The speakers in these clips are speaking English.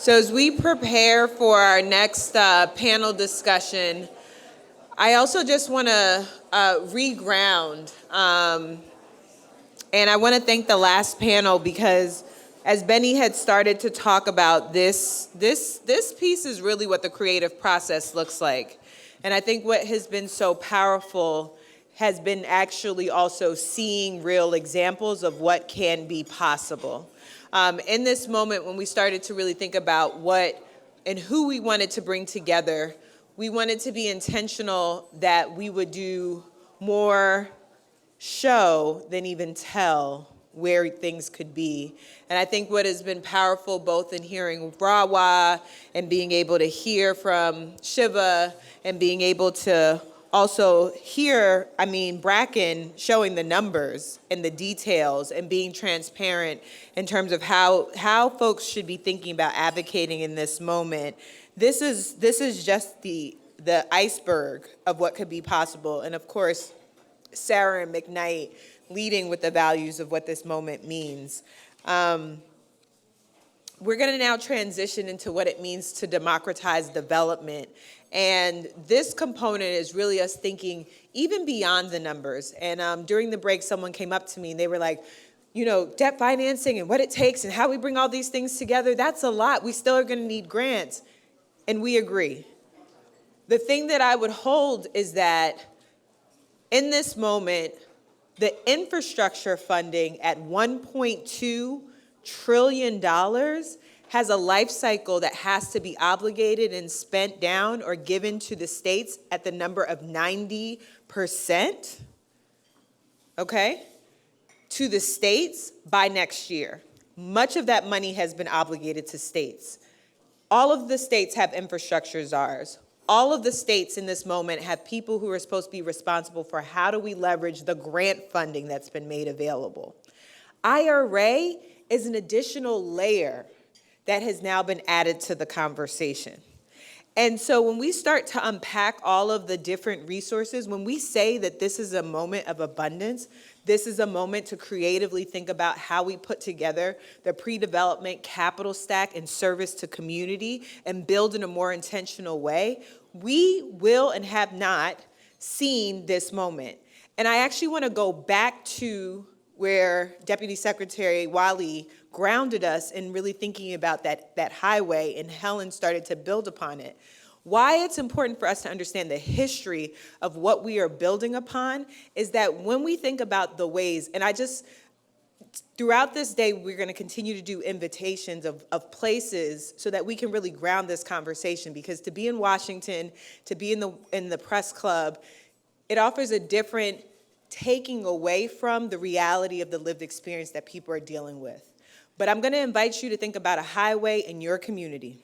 So as we prepare for our next panel discussion, I also just want to reground, and I want to thank the last panel because as Benny had started to talk about this piece is really what the creative process looks like. And I think what has been so powerful has been actually also seeing real examples of what can be possible. In this moment, when we started to really think about what and who we wanted to bring together, we wanted to be intentional that we would do more show than even tell where things could be. And I think what has been powerful, both in hearing Rawa and being able to hear from Shiva and being able to also hear, Bracken showing the numbers and the details and being transparent in terms of how folks should be thinking about advocating in this moment. This is just the iceberg of what could be possible. And of course, Sarah and McKnight leading with the values of what this moment means. We're going to now transition into what it means to democratize development. And this component is really us thinking even beyond the numbers. And during the break, someone came up to me and they were like, debt financing and what it takes and how we bring all these things together, that's a lot. We still are going to need grants. And we agree. The thing that I would hold is that in this moment, the infrastructure funding at $1.2 trillion has a life cycle that has to be obligated and spent down or given to the states at the number of 90%, okay, to the states by next year. Much of that money has been obligated to states. All of the states have infrastructure czars. All of the states in this moment have people who are supposed to be responsible for how do we leverage the grant funding that's been made available. IRA is an additional layer that has now been added to the conversation. And so when we start to unpack all of the different resources, when we say that this is a moment of abundance, this is a moment to creatively think about how we put together the pre-development capital stack and service to community and build in a more intentional way, we will and have not seen this moment. And I actually want to go back to where Deputy Secretary Wali grounded us in really thinking about that highway, and Helen started to build upon it. Why it's important for us to understand the history of what we are building upon is that when we think about the ways, and throughout this day, we're going to continue to do invitations of places so that we can really ground this conversation, because to be in Washington, to be in the press club, it offers a different taking away from the reality of the lived experience that people are dealing with. But I'm going to invite you to think about a highway in your community.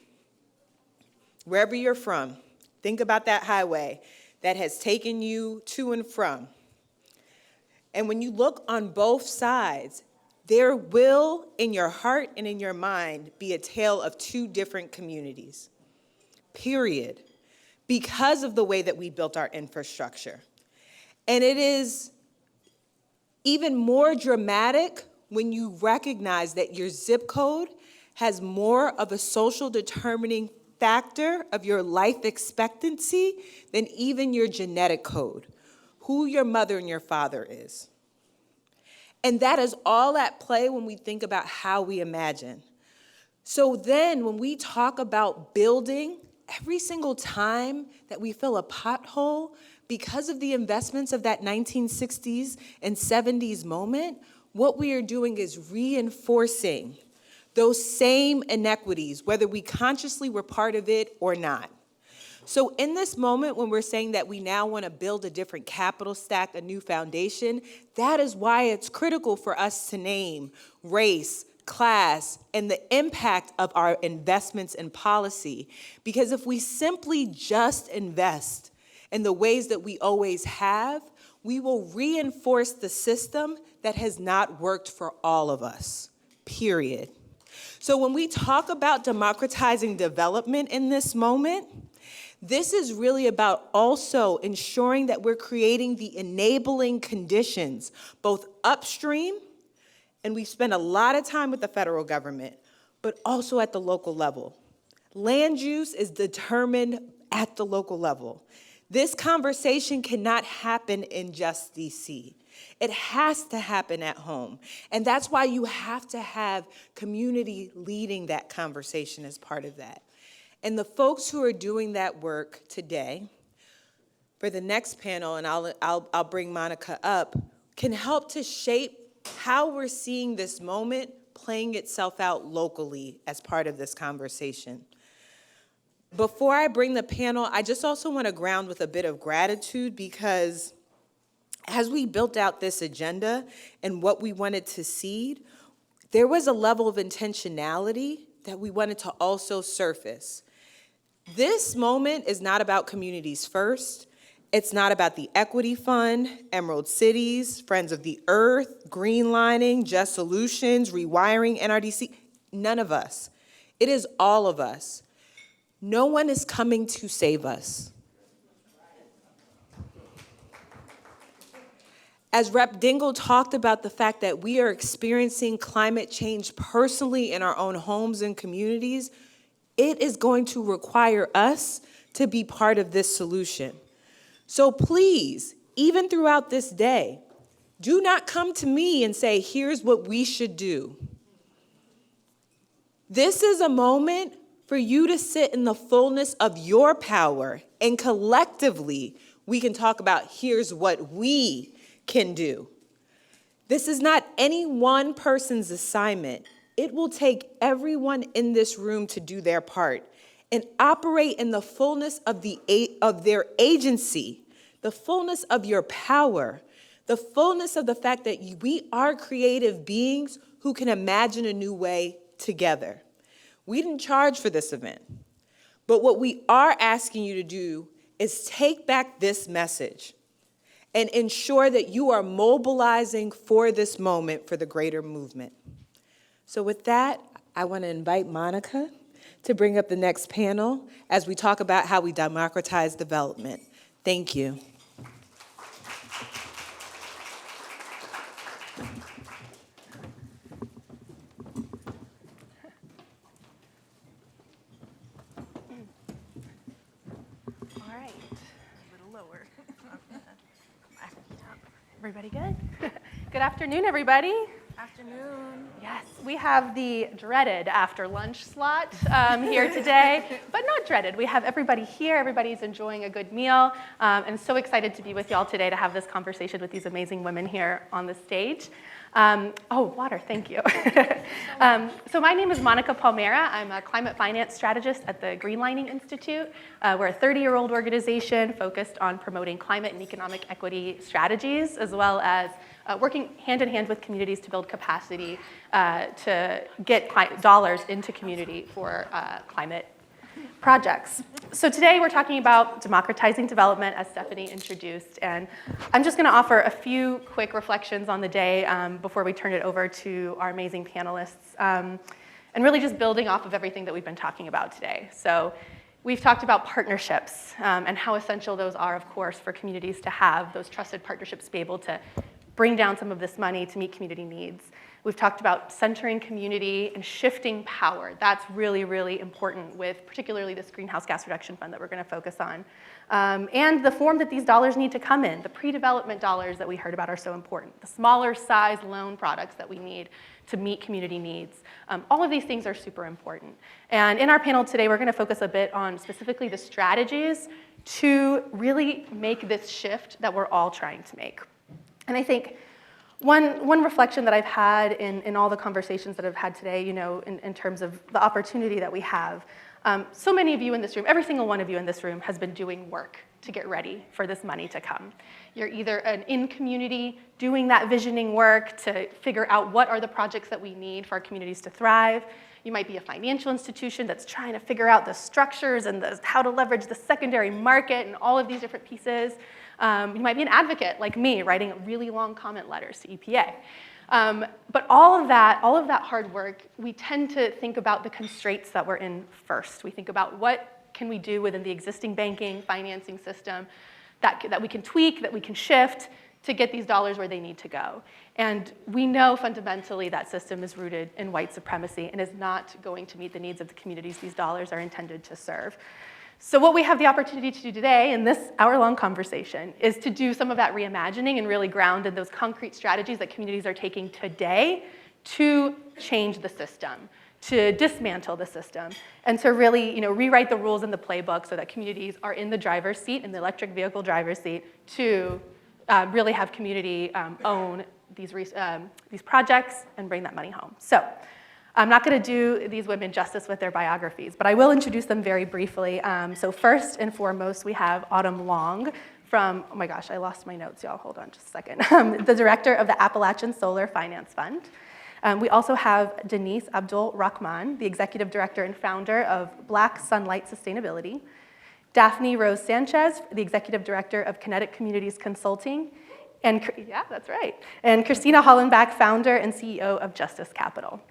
Wherever you're from, think about that highway that has taken you to and from. And when you look on both sides, there will, in your heart and in your mind, be a tale of two different communities, period, because of the way that we built our infrastructure. And it is even more dramatic when you recognize that your zip code has more of a social determining factor of your life expectancy than even your genetic code, who your mother and your father is. And that is all at play when we think about how we imagine. So then when we talk about building, every single time that we fill a pothole because of the investments of that 1960s and 70s moment, what we are doing is reinforcing those same inequities, whether we consciously were part of it or not. So in this moment, when we're saying that we now want to build a different capital stack, a new foundation, that is why it's critical for us to name race, class, and the impact of our investments in policy. Because if we simply just invest in the ways that we always have, we will reinforce the system that has not worked for all of us, period. So when we talk about democratizing development in this moment, this is really about also ensuring that we're creating the enabling conditions, both upstream, and we spend a lot of time with the federal government, but also at the local level. Land use is determined at the local level. This conversation cannot happen in just DC. It has to happen at home. And that's why you have to have community leading that conversation as part of that. And the folks who are doing that work today, for the next panel, and I'll bring Monica up, can help to shape how we're seeing this moment playing itself out locally as part of this conversation. Before I bring the panel, I just also want to ground with a bit of gratitude, because as we built out this agenda and what we wanted to seed, there was a level of intentionality that we wanted to also surface. This moment is not about communities first. It's not about the Equity Fund, Emerald Cities, Friends of the Earth, Greenlining, Just Solutions, Rewiring, NRDC, none of us. It is all of us. No one is coming to save us. As Rep. Dingell talked about the fact that we are experiencing climate change personally in our own homes and communities, it is going to require us to be part of this solution. So please, even throughout this day, do not come to me and say, here's what we should do. This is a moment for you to sit in the fullness of your power, and collectively, we can talk about here's what we can do. This is not any one person's assignment. It will take everyone in this room to do their part and operate in the fullness of their agency, the fullness of your power, the fullness of the fact that we are creative beings who can imagine a new way together. We didn't charge for this event, but what we are asking you to do is take back this message and ensure that you are mobilizing for this moment for the greater movement. So with that, I want to invite Monica to bring up the next panel as we talk about how we democratize development. Thank you. All right, a little lower. Everybody good? Good afternoon, everybody. Afternoon. Yes, we have the dreaded after lunch slot here today, but not dreaded. We have everybody here. Everybody's enjoying a good meal, and so excited to be with y'all today to have this conversation with these amazing women here on the stage. Oh, water, thank you. So my name is Monica Palmeira. I'm a climate finance strategist at the Greenlining Institute. We're a 30-year-old organization focused on promoting climate and economic equity strategies, as well as working hand in hand with communities to build capacity to get dollars into community for climate projects. So today we're talking about democratizing development, as Daphany introduced, and I'm just going to offer a few quick reflections on the day before we turn it over to our amazing panelists, and really just building off of everything that we've been talking about today. So we've talked about partnerships and how essential those are, of course, for communities to have those trusted partnerships to be able to bring down some of this money to meet community needs. We've talked about centering community and shifting power. That's really, really important with particularly this greenhouse gas reduction fund that we're going to focus on. And the form that these dollars need to come in. The pre-development dollars that we heard about are so important. The smaller size loan products that we need to meet community needs. All of these things are super important. And in our panel today, we're going to focus a bit on specifically the strategies to really make this shift that we're all trying to make. And I think one reflection that I've had in all the conversations that I've had today, you know, in terms of the opportunity that we have, so many of you in this room, every single one of you in this room has been doing work to get ready for this money to come. You're either in community doing that visioning work to figure out what are the projects that we need for our communities to thrive. You might be a financial institution that's trying to figure out the structures and how to leverage the secondary market and all of these different pieces. You might be an advocate like me, writing really long comment letters to EPA. But all of that hard work, we tend to think about the constraints that we're in first. We think about what can we do within the existing banking, financing system that we can tweak, that we can shift to get these dollars where they need to go. And we know fundamentally that system is rooted in white supremacy and is not going to meet the needs of the communities these dollars are intended to serve. So what we have the opportunity to do today in this hour-long conversation is to do some of that reimagining and really ground in those concrete strategies that communities are taking today to change the system, to dismantle the system, and to really rewrite the rules in the playbook so that communities are in the driver's seat, in the electric vehicle driver's seat, to really have community own these projects and bring that money home. So I'm not going to do these women justice with their biographies, but I will introduce them very briefly. So first and foremost, we have Autumn Long from, oh my gosh, I lost my notes, y'all. Hold on just a second. The director of the Appalachian Solar Finance Fund. We also have Denise Abdul-Rahman, the executive director and founder of Black Sunlight Sustainability. Daphany Rose-Sanchez, the executive director of Kinetic Communities Consulting. And yeah, that's right. And Christina Hollenback, founder and CEO of Justice Capital.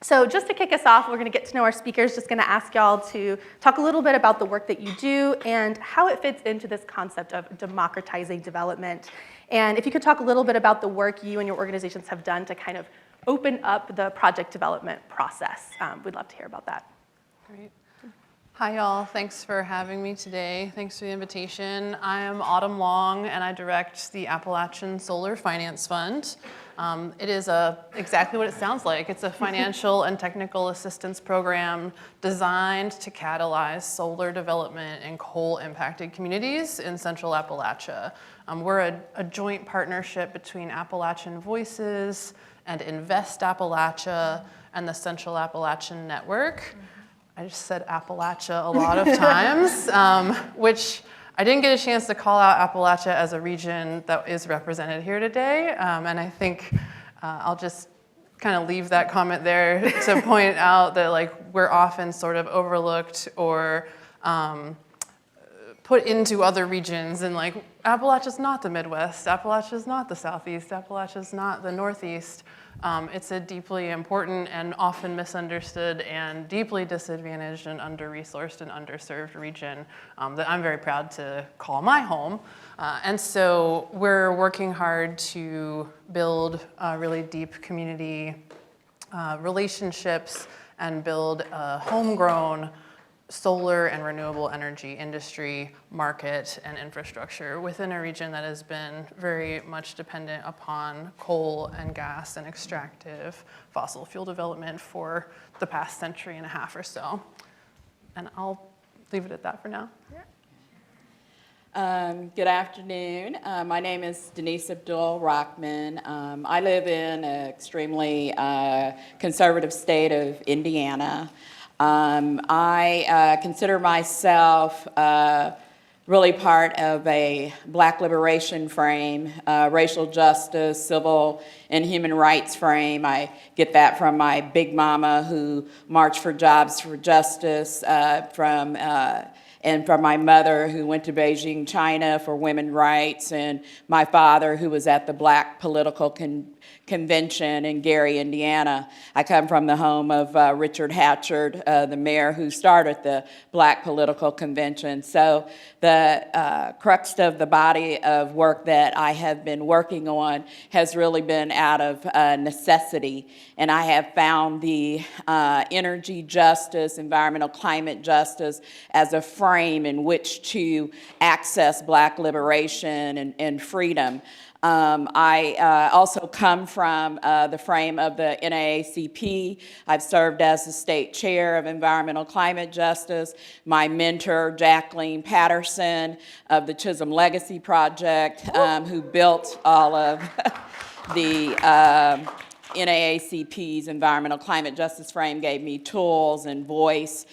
So just to kick us off, we're going to get to know our speakers. Just going to ask y'all to talk a little bit about the work that you do and how it fits into this concept of democratizing development. And if you could talk a little bit about the work you and your organizations have done to kind of open up the project development process. We'd love to hear about that. Great. Hi, y'all. Thanks for having me today. Thanks for the invitation. I am Autumn Long, and I direct the Appalachian Solar Finance Fund. It is exactly what it sounds like. It's a financial and technical assistance program designed to catalyze solar development in coal-impacted communities in Central Appalachia. We're a joint partnership between Appalachian Voices and Invest Appalachia and the Central Appalachian Network. I just said Appalachia a lot of times, which I didn't get a chance to call out Appalachia as a region that is represented here today, and I think I'll just kind of leave that comment there to point out that we're often sort of overlooked or put into other regions, and Appalachia's not the Midwest, Appalachia's not the Southeast, Appalachia's not the Northeast. It's a deeply important and often misunderstood and deeply disadvantaged and under-resourced and underserved region that I'm very proud to call my home. And so we're working hard to build really deep community relationships and build a homegrown solar and renewable energy industry, market, and infrastructure within a region that has been very much dependent upon coal and gas and extractive fossil fuel development for the past century and a half or so. And I'll leave it at that for now. Good afternoon. My name is Denise Abdul-Rahman. I live in an extremely conservative state of Indiana. I consider myself really part of a Black liberation frame, racial justice, civil and human rights frame. I get that from my big mama who marched for jobs for justice, and from my mother who went to Beijing, China for women's rights, and my father who was at the Black Political Convention in Gary, Indiana. I come from the home of Richard Hatchard, the mayor who started the Black Political Convention. So the crux of the body of work that I have been working on has really been out of necessity. And I have found the energy justice, environmental climate justice as a frame in which to access Black liberation and freedom. I also come from the frame of the NAACP. I've served as the state chair of environmental climate justice. My mentor, Jacqueline Patterson of the Chisholm Legacy Project, who built all of the NAACP's environmental climate justice frame, gave me tools and voice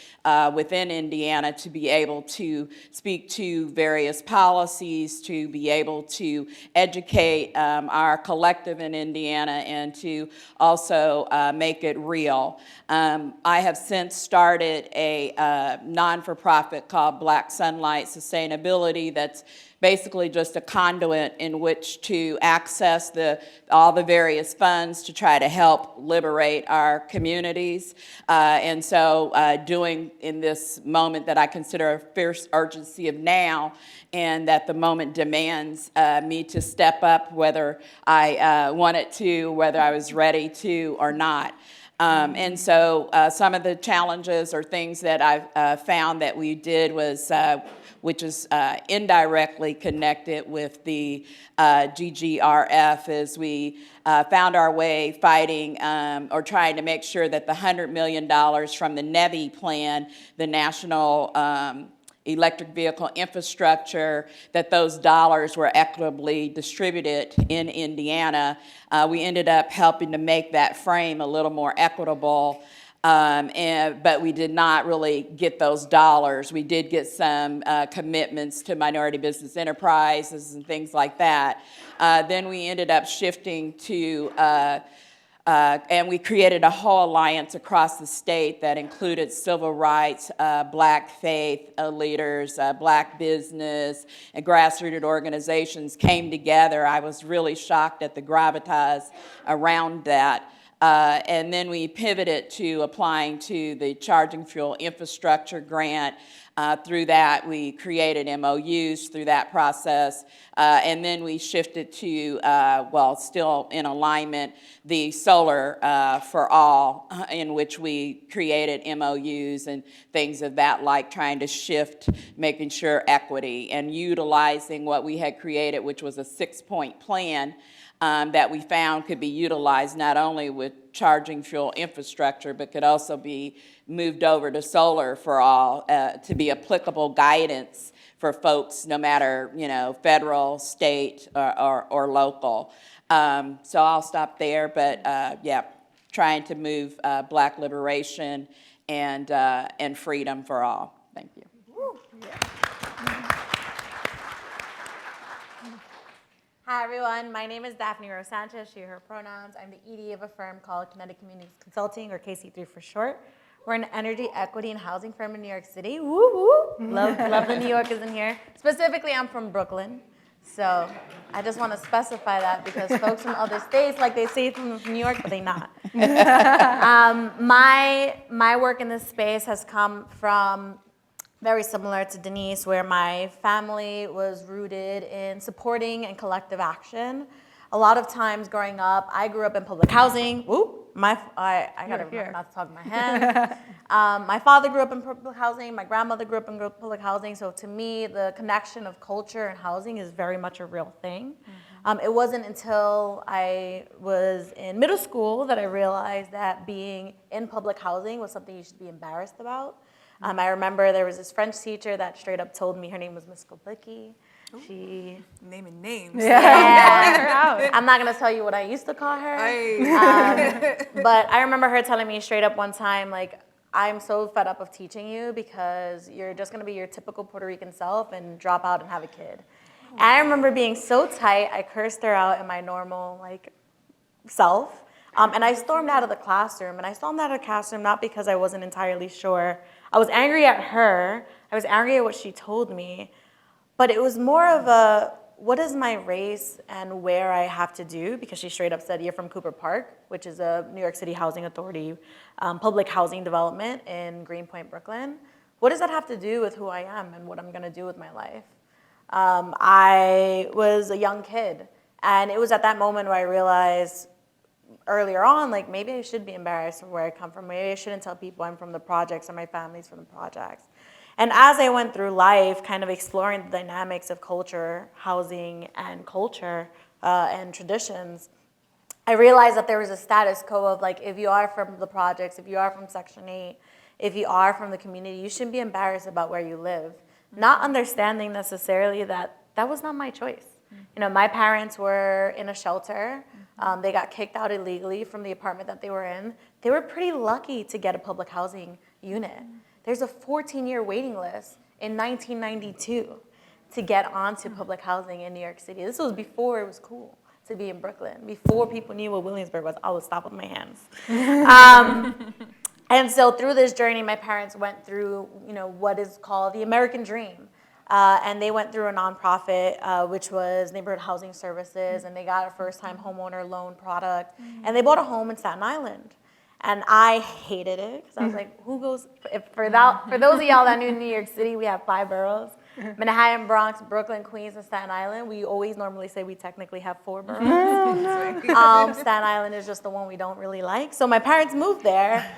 within Indiana to be able to speak to various policies, to be able to educate our collective in Indiana, and to also make it real. I have since started a non-for-profit called Black Sunlight Sustainability that's basically just a conduit in which to access all the various funds to try to help liberate our communities. And so doing in this moment that I consider a fierce urgency of now, and that the moment demands me to step up, whether I wanted to, whether I was ready to or not. And so some of the challenges or things that I've found that we did was, which is indirectly connected with the GGRF, is we found our way fighting or trying to make sure that the $100 million from the NEVI plan, the National Electric Vehicle Infrastructure, that those dollars were equitably distributed in Indiana. We ended up helping to make that frame a little more equitable. But we did not really get those dollars. We did get some commitments to minority business enterprises and things like that. Then we ended up shifting to, and we created a whole alliance across the state that included civil rights, black faith leaders, black business, and grassroots organizations came together. I was really shocked at the gravitas around that. And then we pivoted to applying to the Charging Fuel Infrastructure Grant. Through that, we created MOUs through that process. And then we shifted to, well, still in alignment, the Solar for All, in which we created MOUs and things of that, like trying to shift, making sure equity, and utilizing what we had created, which was a 6-point plan that we found could be utilized not only with charging fuel infrastructure, but could also be moved over to Solar for All to be applicable guidance for folks, no matter, federal, state, or local. So I'll stop there, but yeah, trying to move black liberation and freedom for all. Thank you. Hi everyone, my name is Daphany Rose-Sanchez, she, her pronouns. I'm the ED of a firm called Kinetic Consulting, or KC3 for short. We're an energy, equity, and housing firm in New York City. Woo woo! Love the New Yorkers in here. Specifically, I'm from Brooklyn, so I just want to specify that because folks from other states, like they say from New York, but they not. My work in this space has come from very similar to Denise, where my family was rooted in supporting and collective action. A lot of times growing up, I grew up in public housing. Woo! I gotta remember not to talk in my hand. My father grew up in public housing. My grandmother grew up in public housing. So to me, the connection of culture and housing is very much a real thing. It wasn't until I was in middle school that I realized that being in public housing was something you should be embarrassed about. I remember there was this French teacher that straight up told me her name was Miss Koplicki. She naming names. Yeah. I'm not gonna tell you what I used to call her. But I remember her telling me straight up one time, like, I'm so fed up of teaching you because you're just gonna be your typical Puerto Rican self and drop out and have a kid. And I remember being so tight, I cursed her out in my normal self. And I stormed out of the classroom. And I stormed out of the classroom not because I wasn't entirely sure. I was angry at her. I was angry at what she told me. But it was more of a, what is my race and where I have to do? Because she straight up said, you're from Cooper Park, which is a New York City Housing Authority public housing development in Greenpoint, Brooklyn. What does that have to do with who I am and what I'm gonna do with my life? I was a young kid. And it was at that moment where I realized earlier on, maybe I should be embarrassed of where I come from. Maybe I shouldn't tell people I'm from the projects or my family's from the projects. And as I went through life, kind of exploring the dynamics of culture, housing, and culture and traditions, I realized that there was a status quo of if you are from the projects, if you are from Section 8, if you are from the community, you shouldn't be embarrassed about where you live. Not understanding necessarily that that was not my choice. My parents were in a shelter. They got kicked out illegally from the apartment that they were in. They were pretty lucky to get a public housing unit. There's a 14-year waiting list in 1992 to get onto public housing in New York City. This was before it was cool to be in Brooklyn, before people knew what Williamsburg was. I would stop with my hands. And so through this journey, my parents went through, what is called the American dream. And they went through a nonprofit, which was Neighborhood Housing Services, and they got a first-time homeowner loan product, and they bought a home in Staten Island. And I hated it, because I was like, who goes, for those of y'all that knew New York City, we have 5 boroughs. Manhattan, Bronx, Brooklyn, Queens, and Staten Island. We always normally say we technically have 4 boroughs. Staten Island is just the one we don't really like. So my parents moved there.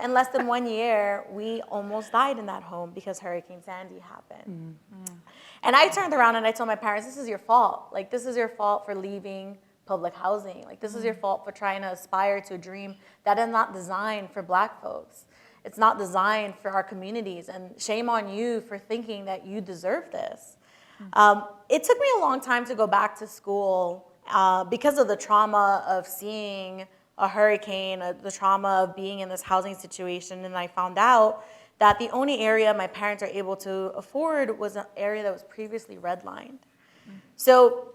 In less than 1 year, we almost died in that home because Hurricane Sandy happened. And I turned around and I told my parents, this is your fault. Like, this is your fault for leaving public housing. Like, this is your fault for trying to aspire to a dream that is not designed for Black folks. It's not designed for our communities, and shame on you for thinking that you deserve this. It took me a long time to go back to school because of the trauma of seeing a hurricane, the trauma of being in this housing situation, and I found out that the only area my parents are able to afford was an area that was previously redlined. So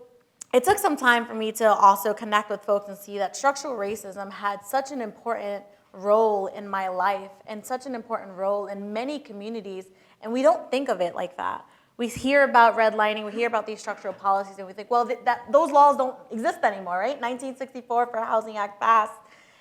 it took some time for me to also connect with folks and see that structural racism had such an important role in my life and such an important role in many communities, and we don't think of it like that. We hear about redlining, we hear about these structural policies, and we think, well, those laws don't exist anymore, right? 1964 for Housing Act passed,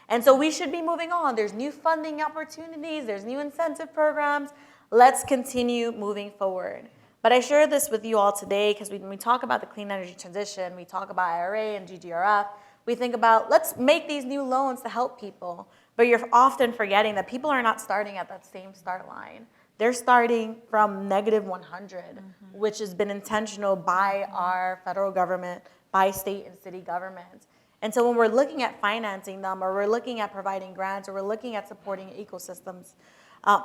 and so we should be moving on. There's new funding opportunities, there's new incentive programs. Let's continue moving forward. But I share this with you all today because when we talk about the clean energy transition, we talk about IRA and GGRF, we think about, let's make these new loans to help people. But you're often forgetting that people are not starting at that same start line. They're starting from negative 100, which has been intentional by our federal government, by state and city governments. And so when we're looking at financing them, or we're looking at providing grants, or we're looking at supporting ecosystems,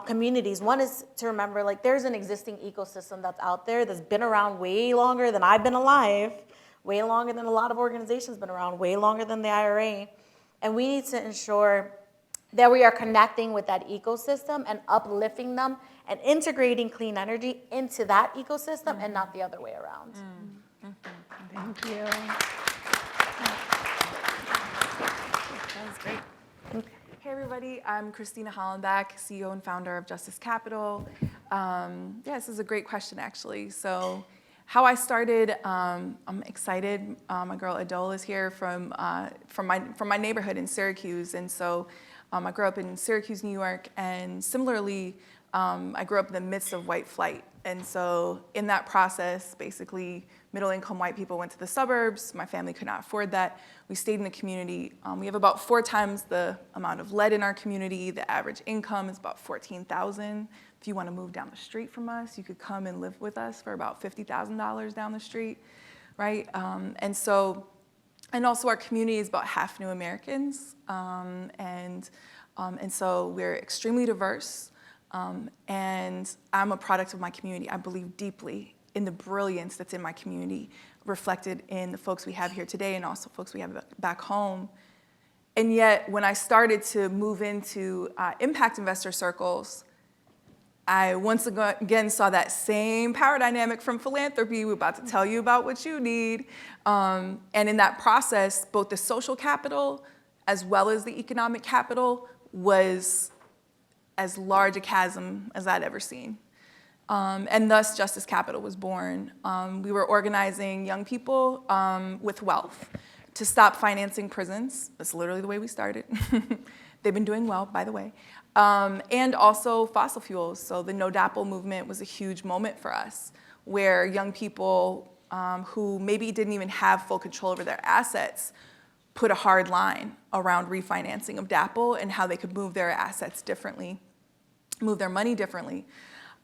communities, one is to remember, like, there's an existing ecosystem that's out there that's been around way longer than I've been alive, way longer than a lot of organizations been around, way longer than the IRA. And we need to ensure that we are connecting with that ecosystem and uplifting them and integrating clean energy into that ecosystem and not the other way around. Thank you. That was great. Hey everybody, I'm Christina Hollenback, CEO and founder of Justice Capital. This is a great question actually. So how I started, I'm excited. My girl Adole is here from my neighborhood in Syracuse. And so I grew up in Syracuse, New York, and similarly, I grew up in the midst of white flight. And so in that process, basically, middle-income white people went to the suburbs. My family could not afford that. We stayed in the community. We have about 4 times the amount of lead in our community. The average income is about $14,000. If you want to move down the street from us, you could come and live with us for about $50,000 down the street, right? And also our community is about half new Americans. And so we're extremely diverse. And I'm a product of my community. I believe deeply in the brilliance that's in my community, reflected in the folks we have here today and also folks we have back home. And yet, when I started to move into impact investor circles, I once again saw that same power dynamic from philanthropy. We're about to tell you about what you need. And in that process, both the social capital as well as the economic capital was as large a chasm as I'd ever seen. And thus, Justice Capital was born. We were organizing young people with wealth to stop financing prisons. That's literally the way we started. They've been doing well, by the way. And also fossil fuels. So the No DAPL movement was a huge moment for us, where young people who maybe didn't even have full control over their assets put a hard line around refinancing of DAPL and how they could move their assets differently, move their money differently.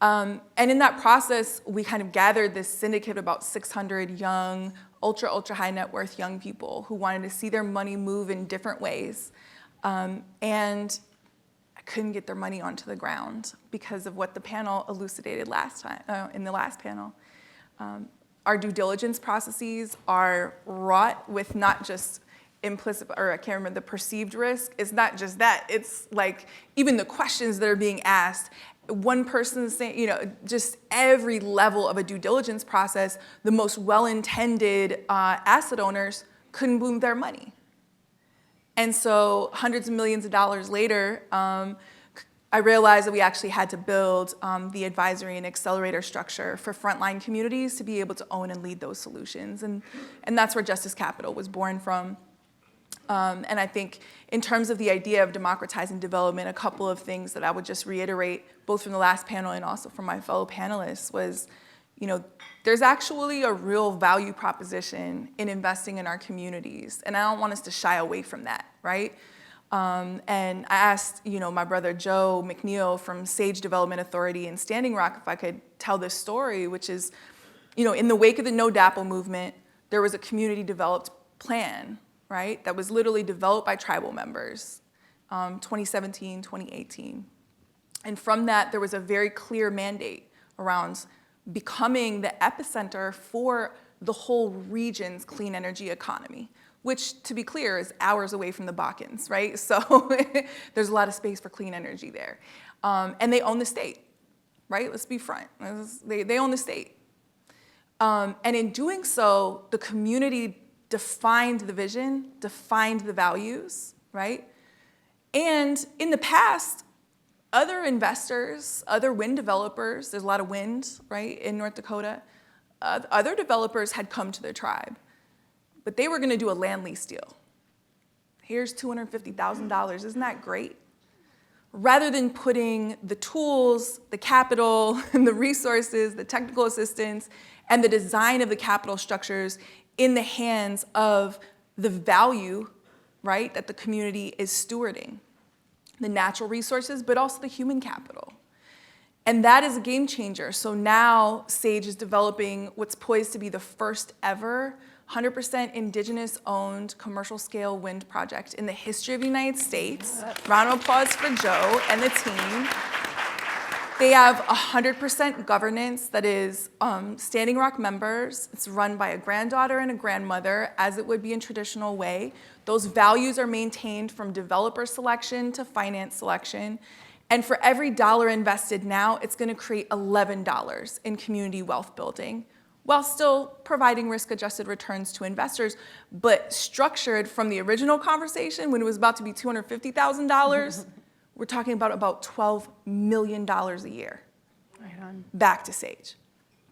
And in that process, we kind of gathered this syndicate of about 600 young, ultra high net worth young people who wanted to see their money move in different ways. And I couldn't get their money onto the ground because of what the panel elucidated last time, in the last panel. Our due diligence processes are wrought with not just implicit, or I can't remember, the perceived risk. It's not just that. It's like even the questions that are being asked. One person saying, just every level of a due diligence process, the most well-intended asset owners couldn't move their money. And so hundreds of millions of dollars later, I realized that we actually had to build the advisory and accelerator structure for frontline communities to be able to own and lead those solutions. And that's where Justice Capital was born from. And I think in terms of the idea of democratizing development, a couple of things that I would just reiterate, both from the last panel and also from my fellow panelists, was, there's actually a real value proposition in investing in our communities. And I don't want us to shy away from that, right? And I asked, my brother Joe McNeil from Sage Development Authority in Standing Rock if I could tell this story, which is, in the wake of the No DAPL movement, there was a community developed plan, right, that was literally developed by tribal members, 2017, 2018. And from that, there was a very clear mandate around becoming the epicenter for the whole region's clean energy economy, which, to be clear, is hours away from the Bakkens, right? So there's a lot of space for clean energy there. And they own the state, right? Let's be frank. They own the state. And in doing so, the community defined the vision, defined the values, right? And in the past, other investors, other wind developers, there's a lot of wind, right, in North Dakota, other developers had come to the tribe, but they were gonna do a land lease deal. Here's $250,000, isn't that great? Rather than putting the tools, the capital, and the resources, the technical assistance, and the design of the capital structures in the hands of the value, right, that the community is stewarding. The natural resources, but also the human capital. And that is a game changer. So now Sage is developing what's poised to be the first ever 100% indigenous owned commercial scale wind project in the history of the United States. Round of applause for Joe and the team. They have 100% governance that is Standing Rock members. It's run by a granddaughter and a grandmother, as it would be in traditional way. Those values are maintained from developer selection to finance selection. And for every dollar invested now, it's gonna create $11 in community wealth building, while still providing risk-adjusted returns to investors, but structured from the original conversation when it was about to be $250,000, we're talking about $12 million a year. Right on. Back to Sage.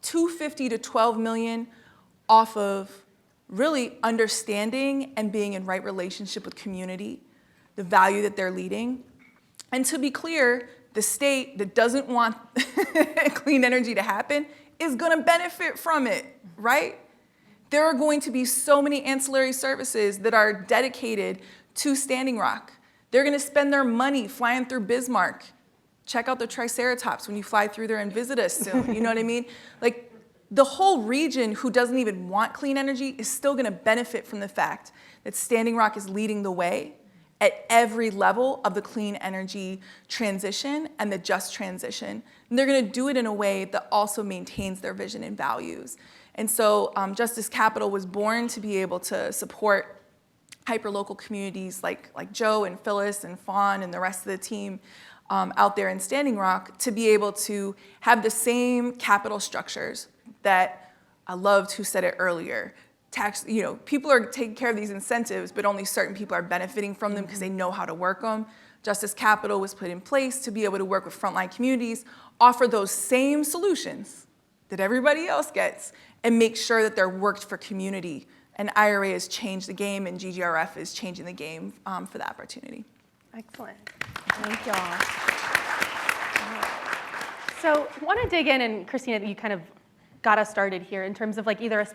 $250 to $12 million off of really understanding and being in right relationship with community, the value that they're leading. And to be clear, the state that doesn't want clean energy to happen is gonna benefit from it, right? There are going to be so many ancillary services that are dedicated to Standing Rock. They're gonna spend their money flying through Bismarck. Check out the Triceratops when you fly through there and visit us soon, you know what I mean? Like, the whole region who doesn't even want clean energy is still gonna benefit from the fact that Standing Rock is leading the way at every level of the clean energy transition and the just transition. And they're gonna do it in a way that also maintains their vision and values. And so Justice Capital was born to be able to support hyperlocal communities like Joe and Phyllis and Fawn and the rest of the team out there in Standing Rock to be able to have the same capital structures that I loved who said it earlier. People are taking care of these incentives, but only certain people are benefiting from them because they know how to work them. Justice Capital was put in place to be able to work with frontline communities, offer those same solutions that everybody else gets, and make sure that they're worked for community. And IRA has changed the game, and GGRF is changing the game for that opportunity. Excellent. Thank y'all. So I want to dig in, and Christina, you kind of got us started here in terms of like either a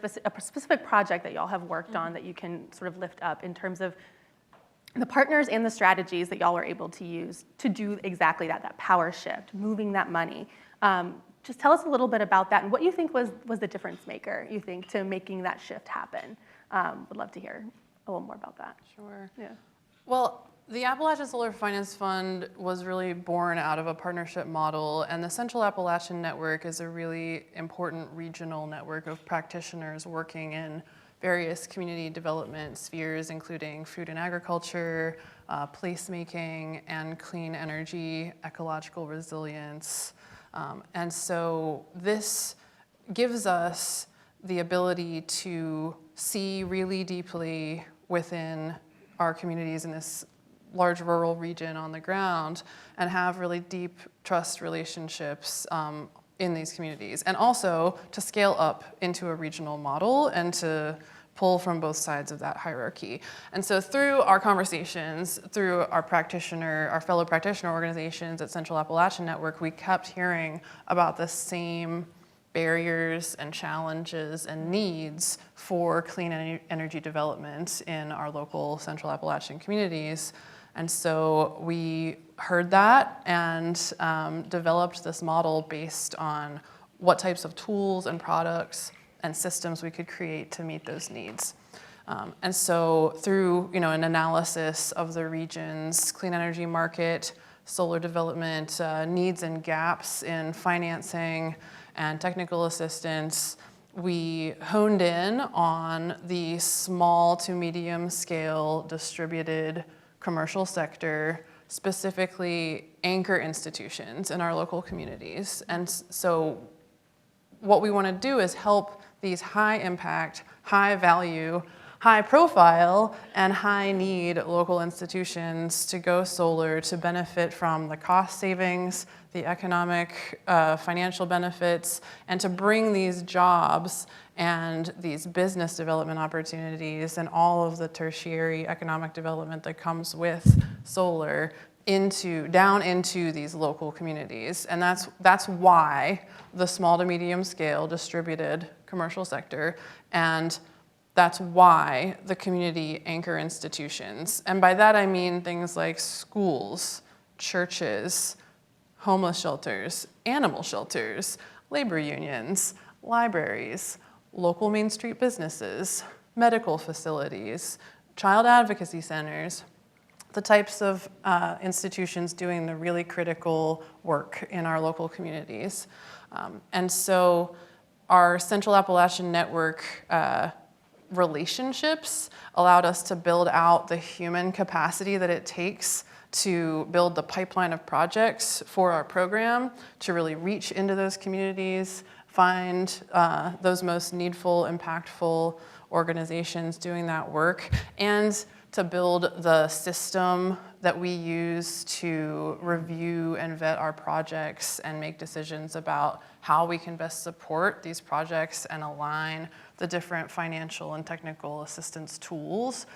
specific project that y'all have worked on that you can sort of lift up in terms of the partners and the strategies that y'all were able to use to do exactly that power shift, moving that money. Just tell us a little bit about that and what you think was the difference maker, you think, to making that shift happen. Would love to hear a little more about that. Sure. Yeah. Well, the Appalachian Solar Finance Fund was really born out of a partnership model, and the Central Appalachian Network is a really important regional network of practitioners working in various community development spheres, including food and agriculture, placemaking, and clean energy, ecological resilience. And so this gives us the ability to see really deeply within our communities in this large rural region on the ground and have really deep trust relationships in these communities, and also to scale up into a regional model and to pull from both sides of that hierarchy. And so through our conversations, through our fellow practitioner organizations at Central Appalachian Network, we kept hearing about the same barriers and challenges and needs for clean energy development in our local Central Appalachian communities. And so we heard that and developed this model based on what types of tools and products and systems we could create to meet those needs. And so through an analysis of the region's clean energy market, solar development needs and gaps in financing and technical assistance, we honed in on the small to medium scale distributed commercial sector, specifically anchor institutions in our local communities. And so what we want to do is help these high impact, high value, high profile, and high need local institutions to go solar to benefit from the cost savings, the economic, financial benefits, and to bring these jobs and these business development opportunities and all of the tertiary economic development that comes with solar down into these local communities. And that's why the small to medium scale distributed commercial sector, and that's why the community anchor institutions. And by that I mean things like schools, churches, homeless shelters, animal shelters, labor unions, libraries, local Main Street businesses, medical facilities, child advocacy centers, the types of institutions doing the really critical work in our local communities. And so our Central Appalachian Network relationships allowed us to build out the human capacity that it takes to build the pipeline of projects for our program, to really reach into those communities, find those most needful, impactful organizations doing that work, and to build the system that we use to review and vet our projects and make decisions about how we can best support these projects and align the different financial and technical assistance tools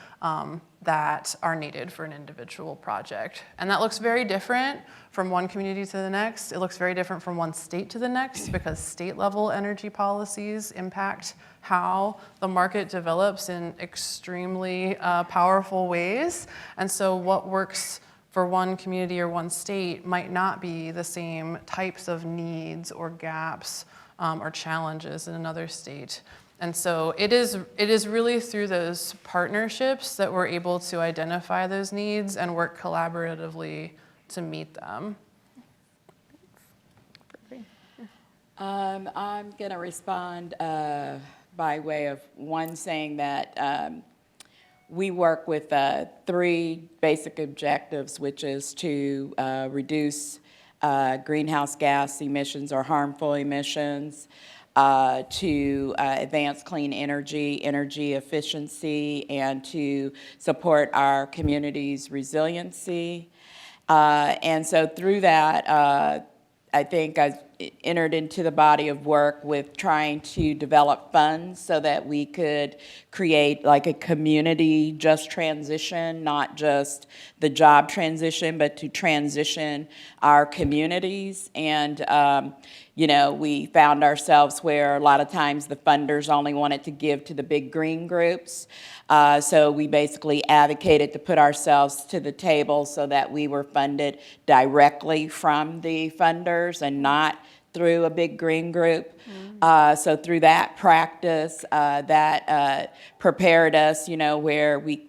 that are needed for an individual project. And that looks very different from one community to the next. It looks very different from one state to the next because state level energy policies impact how the market develops in extremely powerful ways. And so what works for one community or one state might not be the same types of needs or gaps or challenges in another state. And so it is really through those partnerships that we're able to identify those needs and work collaboratively to meet them. I'm going to respond by way of one saying that we work with 3 basic objectives, which is to reduce greenhouse gas emissions or harmful emissions, to advance clean energy, energy efficiency, and to support our community's resiliency. And so through that, I think I entered into the body of work with trying to develop funds so that we could create like a community just transition, not just the job transition, but to transition our communities. And we found ourselves where a lot of times the funders only wanted to give to the big green groups. So we basically advocated to put ourselves to the table so that we were funded directly from the funders and not through a big green group. So through that practice, that prepared us, where we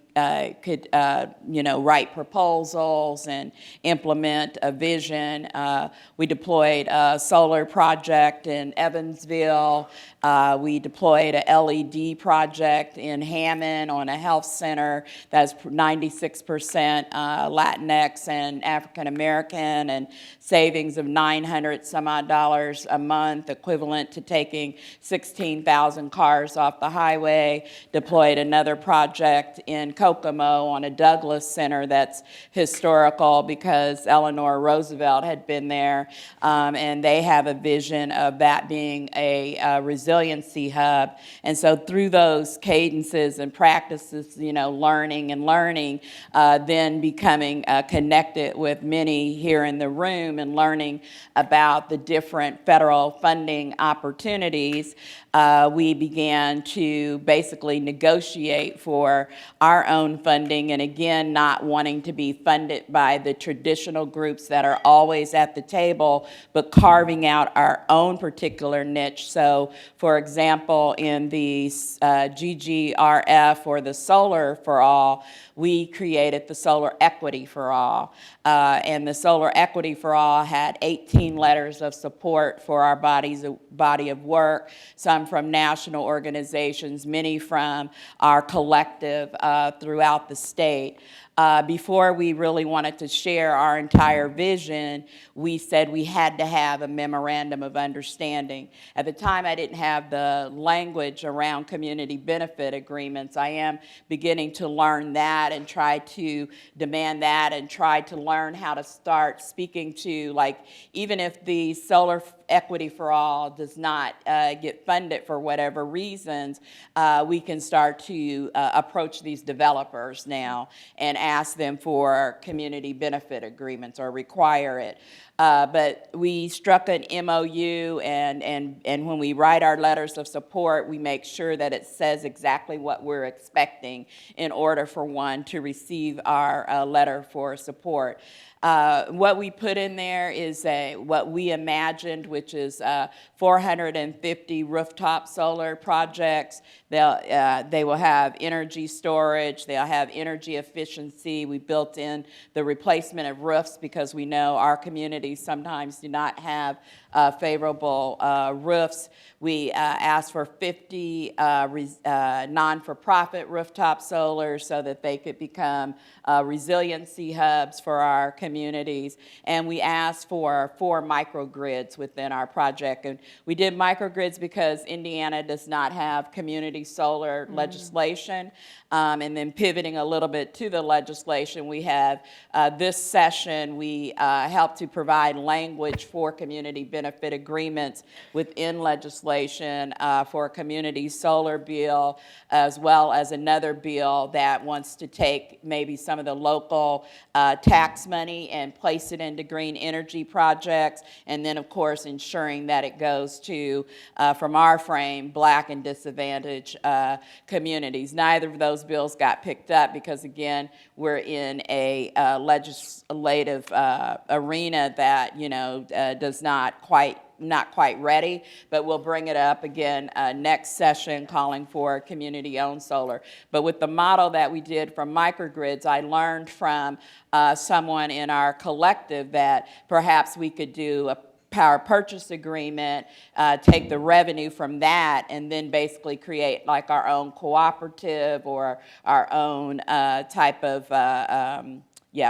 could, write proposals and implement a vision. We deployed a solar project in Evansville. We deployed a LED project in Hammond on a health center that's 96% Latinx and African American, and savings of $900 some odd a month, equivalent to taking 16,000 cars off the highway. Deployed another project in Kokomo on a Douglas Center that's historical because Eleanor Roosevelt had been there, and they have a vision of that being a resiliency hub. And so through those cadences and practices, learning, then becoming connected with many here in the room and learning about the different federal funding opportunities, we began to basically negotiate for our own funding, and again, not wanting to be funded by the traditional groups that are always at the table, but carving out our own particular niche. So, for example, in the GGRF, or the Solar for All, we created the Solar Equity for All. And the Solar Equity for All had 18 letters of support for our body of work, some from national organizations, many from our collective throughout the state. Before we really wanted to share our entire vision, we said we had to have a memorandum of understanding. At the time, I didn't have the language around community benefit agreements. I am beginning to learn that and try to demand that and try to learn how to start speaking to, like, even if the Solar Equity for All does not get funded for whatever reasons, we can start to approach these developers now and ask them for community benefit agreements or require it. But we struck an MOU, and when we write our letters of support, we make sure that it says exactly what we're expecting in order for one to receive our letter for support. What we put in there is what we imagined, which is 450 rooftop solar projects. They will have energy storage. They'll have energy efficiency. We built in the replacement of roofs because we know our communities sometimes do not have favorable roofs. We asked for 50 non-for-profit rooftop solar so that they could become resiliency hubs for our communities. And we asked for 4 microgrids within our project. And we did microgrids because Indiana does not have community solar legislation. And then pivoting a little bit to the legislation, we have this session, we helped to provide language for community benefit agreements within legislation for a community solar bill, as well as another bill that wants to take maybe some of the local tax money and place it into green energy projects, and then of course ensuring that it goes to, from our frame, Black and disadvantaged communities. Neither of those bills got picked up because, again, we're in a legislative arena that does not quite ready, but we'll bring it up again next session, calling for community-owned solar. But with the model that we did from microgrids, I learned from someone in our collective that perhaps we could do a power purchase agreement, take the revenue from that, and then basically create like our own cooperative or our own type of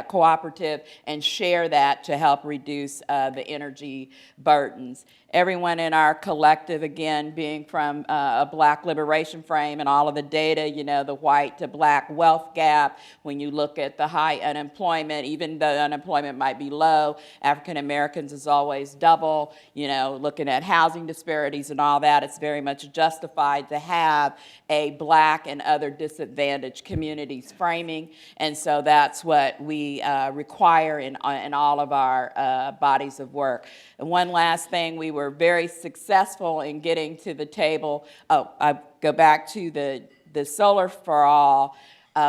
cooperative, and share that to help reduce the energy burdens. Everyone in our collective, again, being from a Black liberation frame, and all of the data, the white to Black wealth gap, when you look at the high unemployment, even though unemployment might be low, African Americans is always double, looking at housing disparities and all that, it's very much justified to have a Black and other disadvantaged communities framing, and so that's what we require in all of our bodies of work. And one last thing, we were very successful in getting to the table. I go back to the Solar for All.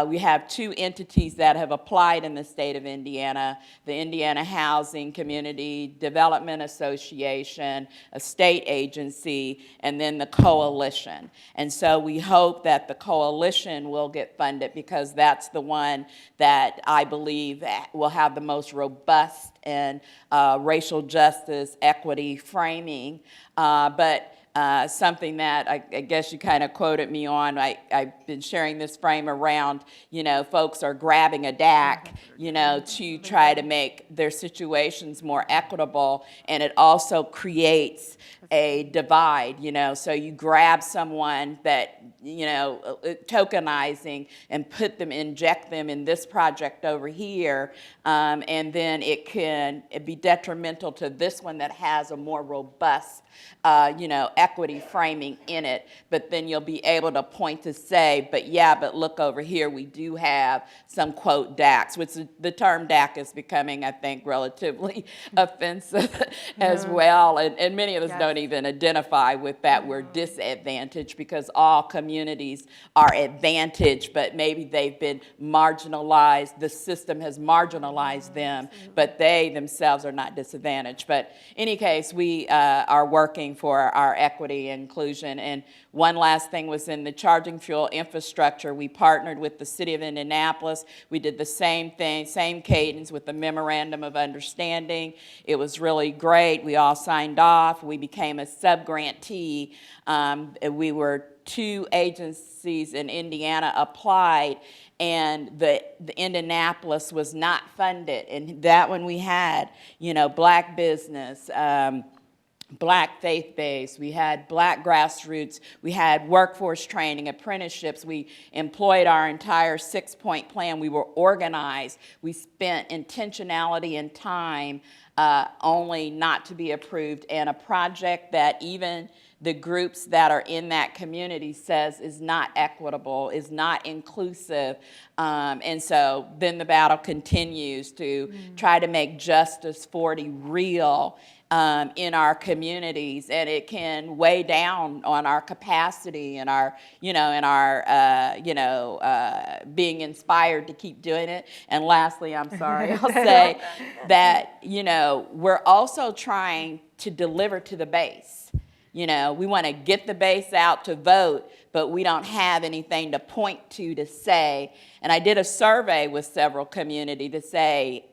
We have 2 entities that have applied in the state of Indiana, the Indiana Housing Community Development Association, a state agency, and then the coalition. And so we hope that the coalition will get funded because that's the one that I believe will have the most robust and racial justice equity framing. Something that I guess you kind of quoted me on, I've been sharing this frame around, folks are grabbing a DAC, to try to make their situations more equitable, and it also creates a divide, so you grab someone that tokenizing and inject them in this project over here, and then it can be detrimental to this one that has a more robust, equity framing in it. But then you'll be able to point to say, but look over here, we do have some quote DACs, which the term DAC is becoming, I think, relatively offensive as well, and many of us don't even identify with that word disadvantage, because all communities are advantaged, but maybe they've been marginalized. The system has marginalized them, but they themselves are not disadvantaged. But in any case, we are working for our equity and inclusion. And one last thing was in the charging fuel infrastructure. We partnered with the city of Indianapolis. We did the same thing, same cadence with the memorandum of understanding. It was really great. We all signed off. We became a sub-grantee. We were 2 agencies in Indiana applied, and the Indianapolis was not funded. And that one we had, Black business, Black faith-based, we had Black grassroots, we had workforce training, apprenticeships, we employed our entire 6-point plan, we were organized, we spent intentionality and time only not to be approved, and a project that even the groups that are in that community says is not equitable, is not inclusive. And so then the battle continues to try to make Justice 40 real in our communities, and it can weigh down on our capacity and our, being inspired to keep doing it. And lastly, I'm sorry, I'll say that, we're also trying to deliver to the base. We want to get the base out to vote, but we don't have anything to point to say. And I did a survey with several communities to say,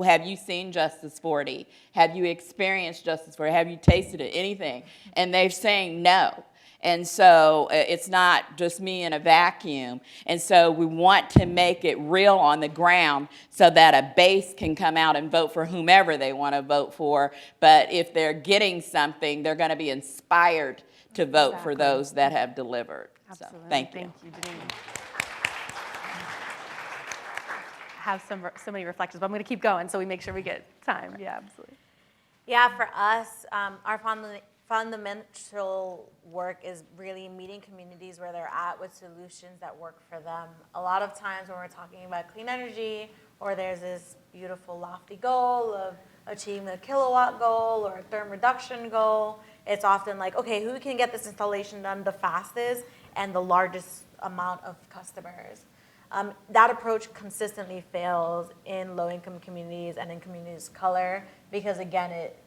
have you seen Justice 40? Have you experienced Justice 40? Have you tasted it? Anything? And they're saying no. And so it's not just me in a vacuum. And so we want to make it real on the ground so that a base can come out and vote for whomever they want to vote for. But if they're getting something, they're going to be inspired to vote for those that have delivered. Absolutely. So, thank you. Thank you, Denise. Have so many reflections, but I'm going to keep going so we make sure we get time. Yeah, absolutely. Yeah, for us, our fundamental work is really meeting communities where they're at with solutions that work for them. A lot of times when we're talking about clean energy, or there's this beautiful lofty goal of achieving a kilowatt goal or a therm reduction goal, it's often like, okay, who can get this installation done the fastest and the largest amount of customers? That approach consistently fails in low-income communities and in communities of color because, again, it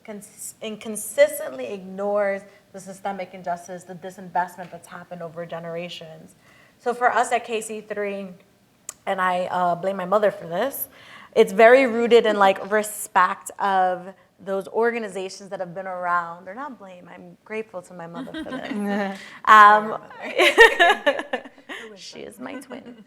consistently ignores the systemic injustice, the disinvestment that's happened over generations. So for us at KC3, and I blame my mother for this, it's very rooted in respect of those organizations that have been around, or not blame, I'm grateful to my mother for this. She is my twin.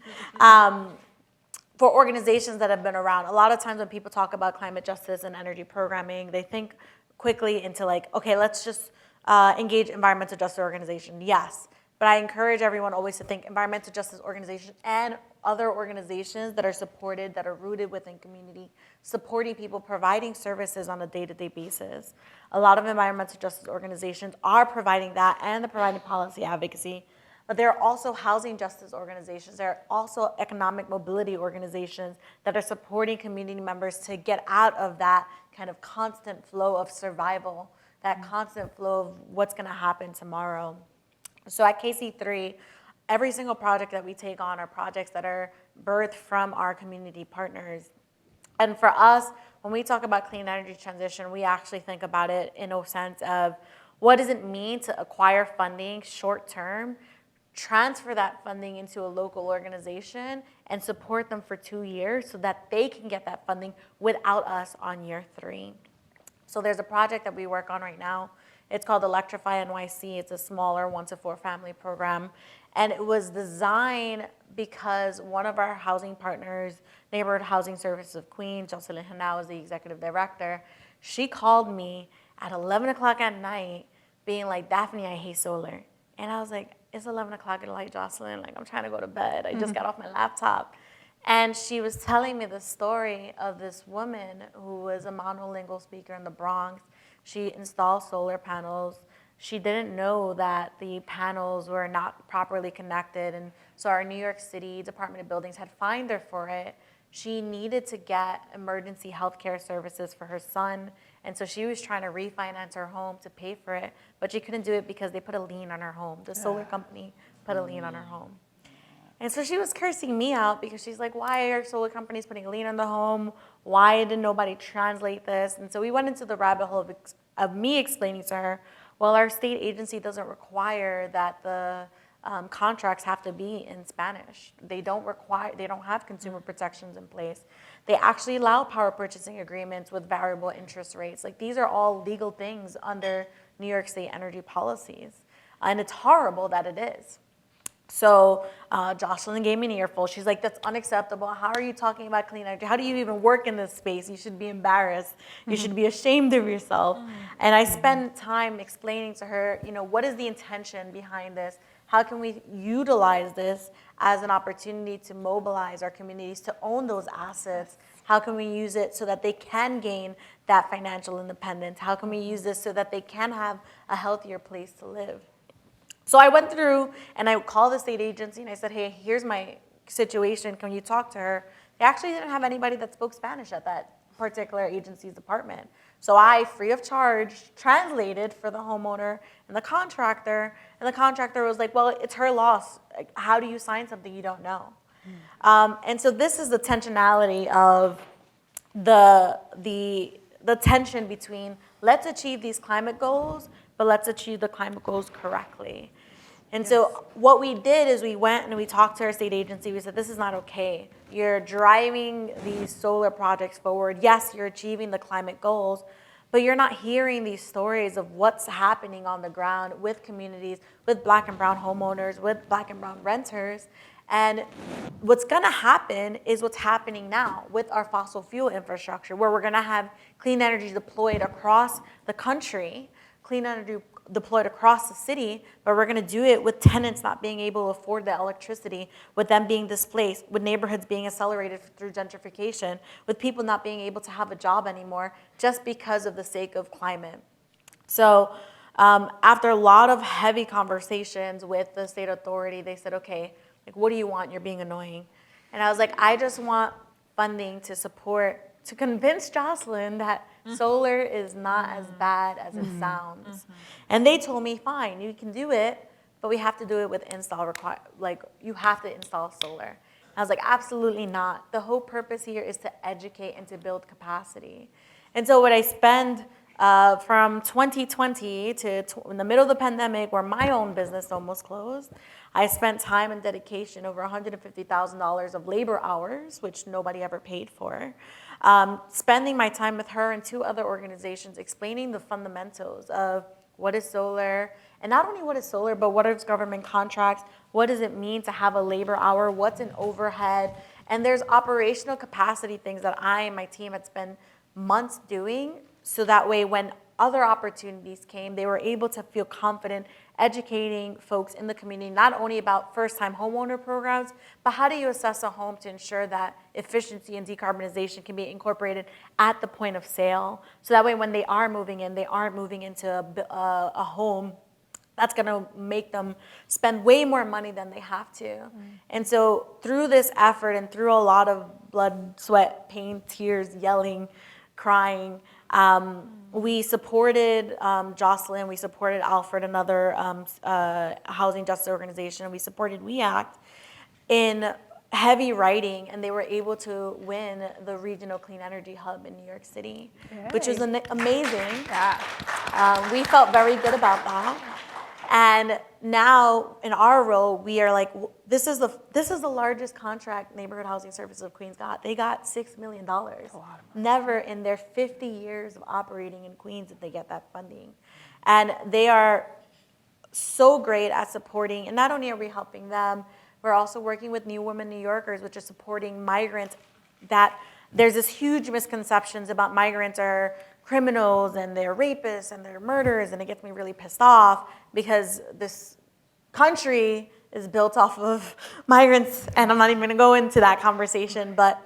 For organizations that have been around, a lot of times when people talk about climate justice and energy programming, they think quickly into okay, let's just engage environmental justice organization. Yes, but I encourage everyone always to think environmental justice organizations and other organizations that are supported, that are rooted within community, supporting people, providing services on a day-to-day basis. A lot of environmental justice organizations are providing that, and they're providing policy advocacy. But there are also housing justice organizations. There are also economic mobility organizations that are supporting community members to get out of that kind of constant flow of survival, that constant flow of what's going to happen tomorrow. So at KC3, every single project that we take on are projects that are birthed from our community partners. And for us, when we talk about clean energy transition, we actually think about it in a sense of what does it mean to acquire funding short term, transfer that funding into a local organization, and support them for 2 years so that they can get that funding without us on year 3. So there's a project that we work on right now. It's called Electrify NYC. It's a smaller 1 to 4 family program. And it was designed because one of our housing partners, Neighborhood Housing Services of Queens, Jocelyn Hanau is the executive director. She called me at 11 o'clock at night being like, Daphany, I hate solar. And I was like, it's 11 o'clock at night, Jocelyn. Like, I'm trying to go to bed. I just got off my laptop. And she was telling me the story of this woman who was a monolingual speaker in the Bronx. She installed solar panels. She didn't know that the panels were not properly connected. And so our New York City Department of Buildings had fined her for it. She needed to get emergency health care services for her son. And so she was trying to refinance her home to pay for it, but she couldn't do it because they put a lien on her home. The solar company put a lien on her home. And so she was cursing me out because she's like, why are solar companies putting a lien on the home? Why did nobody translate this? And so we went into the rabbit hole of me explaining to her, well, our state agency doesn't require that the contracts have to be in Spanish. They don't have consumer protections in place. They actually allow power purchasing agreements with variable interest rates. Like, these are all legal things under New York State energy policies. And it's horrible that it is. So Jocelyn gave me an earful. She's like, that's unacceptable. How are you talking about clean energy? How do you even work in this space? You should be embarrassed. You should be ashamed of yourself. And I spent time explaining to her, what is the intention behind this? How can we utilize this as an opportunity to mobilize our communities to own those assets? How can we use it so that they can gain that financial independence? How can we use this so that they can have a healthier place to live? So I went through and I called the state agency and I said, hey, here's my situation. Can you talk to her? They actually didn't have anybody that spoke Spanish at that particular agency's department. So I, free of charge, translated for the homeowner and the contractor was like, well, it's her loss. How do you sign something you don't know? And so this is the tensionality of the tension between let's achieve these climate goals, but let's achieve the climate goals correctly. And so what we did is we went and we talked to our state agency. We said, this is not okay. You're driving these solar projects forward. Yes, you're achieving the climate goals, but you're not hearing these stories of what's happening on the ground with communities, with Black and brown homeowners, with Black and brown renters. And what's gonna happen is what's happening now with our fossil fuel infrastructure, where we're gonna have clean energy deployed across the country, clean energy deployed across the city, but we're gonna do it with tenants not being able to afford the electricity, with them being displaced, with neighborhoods being accelerated through gentrification, with people not being able to have a job anymore just because of the sake of climate. So after a lot of heavy conversations with the state authority, they said, okay, like, what do you want? You're being annoying. And I was like, I just want funding to convince Jocelyn that solar is not as bad as it sounds. And they told me, fine, you can do it, but we have to do it with you have to install solar. I was like, absolutely not. The whole purpose here is to educate and to build capacity. And so what I spend from 2020 to in the middle of the pandemic, where my own business almost closed, I spent time and dedication, over $150,000 of labor hours, which nobody ever paid for, spending my time with her and 2 other organizations explaining the fundamentals of what is solar, and not only what is solar, but what is government contracts, what does it mean to have a labor hour, what's an overhead, and there's operational capacity things that I and my team had spent months doing, so that way when other opportunities came, they were able to feel confident educating folks in the community, not only about first-time homeowner programs, but how do you assess a home to ensure that efficiency and decarbonization can be incorporated at the point of sale. So that way when they are moving in, they aren't moving into a home that's gonna make them spend way more money than they have to. And so through this effort and through a lot of blood, sweat, pain, tears, yelling, crying, we supported Jocelyn, we supported Alfred, another housing justice organization, we supported WeAct in heavy writing, and they were able to win the Regional Clean Energy Hub in New York City, which was amazing. We felt very good about that. And now in our role, we are like, this is the largest contract Neighborhood Housing Services of Queens got. They got $6 million. Never in their 50 years of operating in Queens did they get that funding. And they are so great at supporting, and not only are we helping them, we're also working with New Women New Yorkers, which is supporting migrants. That there's this huge misconceptions about migrants are criminals and they're rapists and they're murderers, and it gets me really pissed off because this country is built off of migrants, and I'm not even gonna go into that conversation, but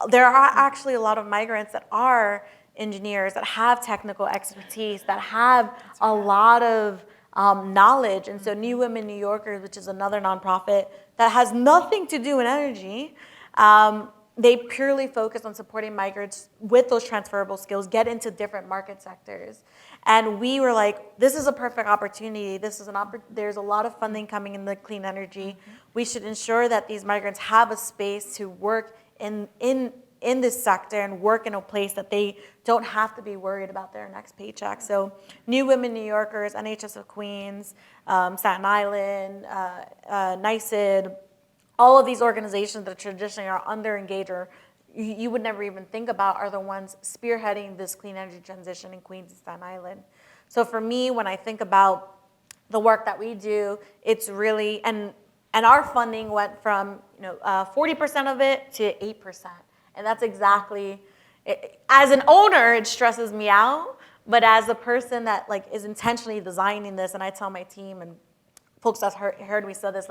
there are actually a lot of migrants that are engineers, that have technical expertise, that have a lot of knowledge. And so New Women New Yorkers, which is another nonprofit that has nothing to do with energy, they purely focus on supporting migrants with those transferable skills, get into different market sectors. And we were like, this is a perfect opportunity. This is there's a lot of funding coming in the clean energy. We should ensure that these migrants have a space to work in this sector and work in a place that they don't have to be worried about their next paycheck. So New Women New Yorkers, NHS of Queens, Staten Island, NYSID, all of these organizations that traditionally are under-engaged or you would never even think about are the ones spearheading this clean energy transition in Queens and Staten Island. So for me, when I think about the work that we do, it's really, and our funding went from 40% of it to 8%. And that's exactly, as an owner, it stresses me out, but as a person that is intentionally designing this, and I tell my team and folks that heard me say this,